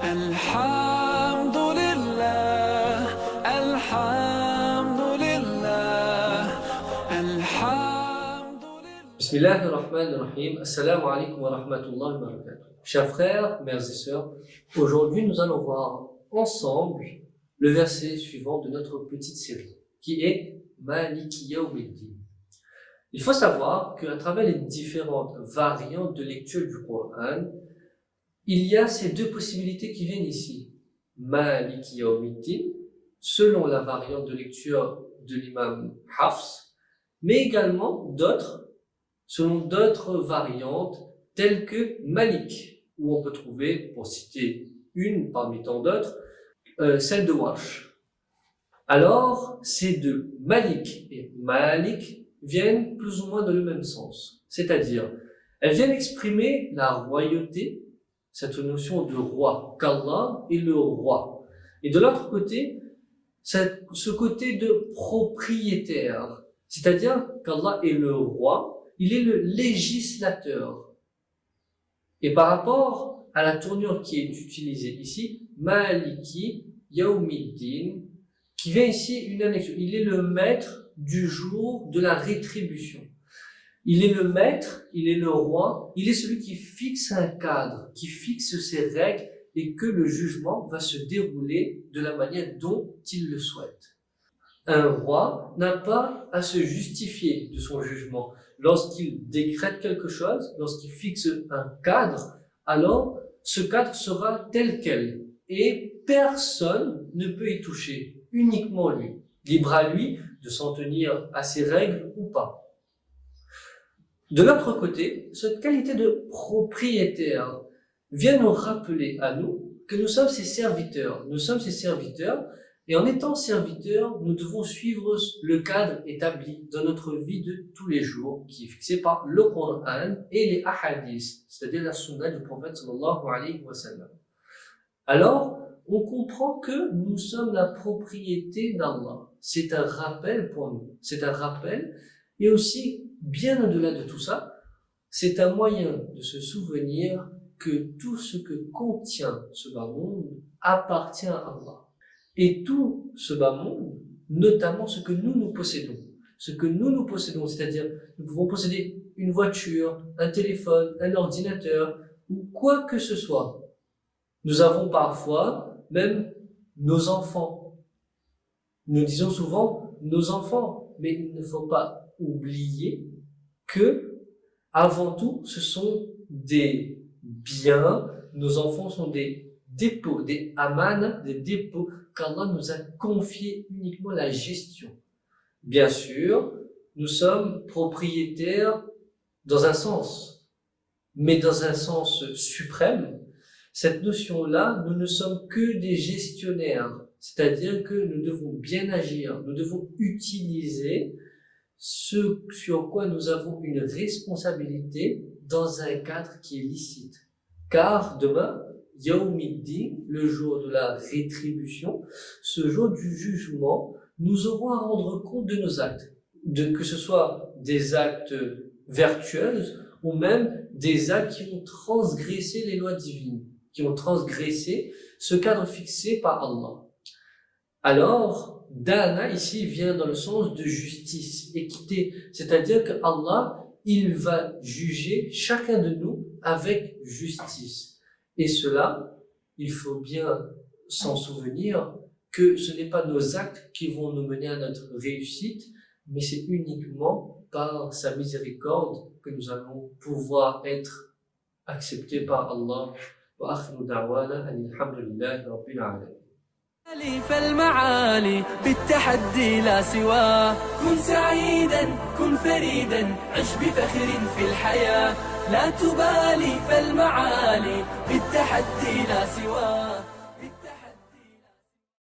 الحمد لله الحمد لله الحمد لله. Bismillahirrahmanirrahim. Assalamu alaikum wa rahmatullahi wa barakatuh. Chers frères, mères et sœurs, aujourd'hui nous allons voir ensemble le verset suivant de notre petite série, qui est Maliki Yawmiddin. Il faut savoir qu'à travers les différentes variantes de lecture du Coran, il y a ces deux possibilités qui viennent ici. Maliki Yawmiddin, selon la variante de lecture de l'imam Hafs, mais également d'autres, selon d'autres variantes, telles que Malik, où on peut trouver, pour citer une parmi tant d'autres, celle de Warsh. Alors, ces deux, Malik et Malik, viennent plus ou moins dans le même sens. C'est-à-dire, elles viennent exprimer la royauté, cette notion de roi, qu'Allah est le roi. Et de l'autre côté, ce côté de propriétaire, c'est-à-dire qu'Allah est le roi, il est le législateur. Et par rapport à la tournure qui est utilisée ici, Maliki Yawmiddin, qui vient ici une annexion. Il est le maître du jour de la rétribution. Il est le maître, il est le roi, il est celui qui fixe un cadre, qui fixe ses règles et que le jugement va se dérouler de la manière dont il le souhaite. Un roi n'a pas à se justifier de son jugement. Lorsqu'il décrète quelque chose, lorsqu'il fixe un cadre, alors ce cadre sera tel quel et personne ne peut y toucher, uniquement lui. Libre à lui de s'en tenir à ses règles ou pas. De l'autre côté, cette qualité de propriétaire vient nous rappeler à nous que nous sommes ses serviteurs. Nous sommes ses serviteurs et en étant serviteurs, nous devons suivre le cadre établi dans notre vie de tous les jours qui est fixé par le Coran et les ahadiths, c'est-à-dire la sunna du prophète sallallahu alayhi wa sallam. Alors, on comprend que nous sommes la propriété d'Allah. C'est un rappel pour nous. C'est un rappel. Et aussi, bien au-delà de tout ça, c'est un moyen de se souvenir que tout ce que contient ce bas monde appartient à Allah. Et tout ce bas monde, notamment ce que nous possédons. Ce que nous possédons, c'est-à-dire, nous pouvons posséder une voiture, un téléphone, un ordinateur, ou quoi que ce soit. Nous avons parfois même nos enfants. Nous disons souvent nos enfants, mais il ne faut pas oublier que, avant tout, ce sont des biens, nos enfants sont des dépôts, des amanas, des dépôts qu'Allah nous a confiés uniquement la gestion. Bien sûr, nous sommes propriétaires dans un sens, mais dans un sens suprême. Cette notion-là, nous ne sommes que des gestionnaires, c'est-à-dire que nous devons bien agir, nous devons utiliser ce sur quoi nous avons une responsabilité dans un cadre qui est licite. Car demain, Yawmiddin, le jour de la rétribution, ce jour du jugement, nous aurons à rendre compte de nos actes, que ce soit des actes vertueux ou même des actes qui ont transgressé les lois divines, qui ont transgressé ce cadre fixé par Allah. Alors, Dana ici vient dans le sens de justice, équité, c'est-à-dire que Allah, il va juger chacun de nous avec justice. Et cela, il faut bien s'en souvenir que ce n'est pas nos actes qui vont nous mener à notre réussite, mais c'est uniquement par sa miséricorde que nous allons pouvoir être acceptés par Allah. وآخر دعوانا أن الحمد لله رب العالمين. فالمعالي بالتحدي لا سواه كن سعيدا كن فريدا عش بفخر في الحياة لا تبالي فالمعالي بالتحدي لا سواه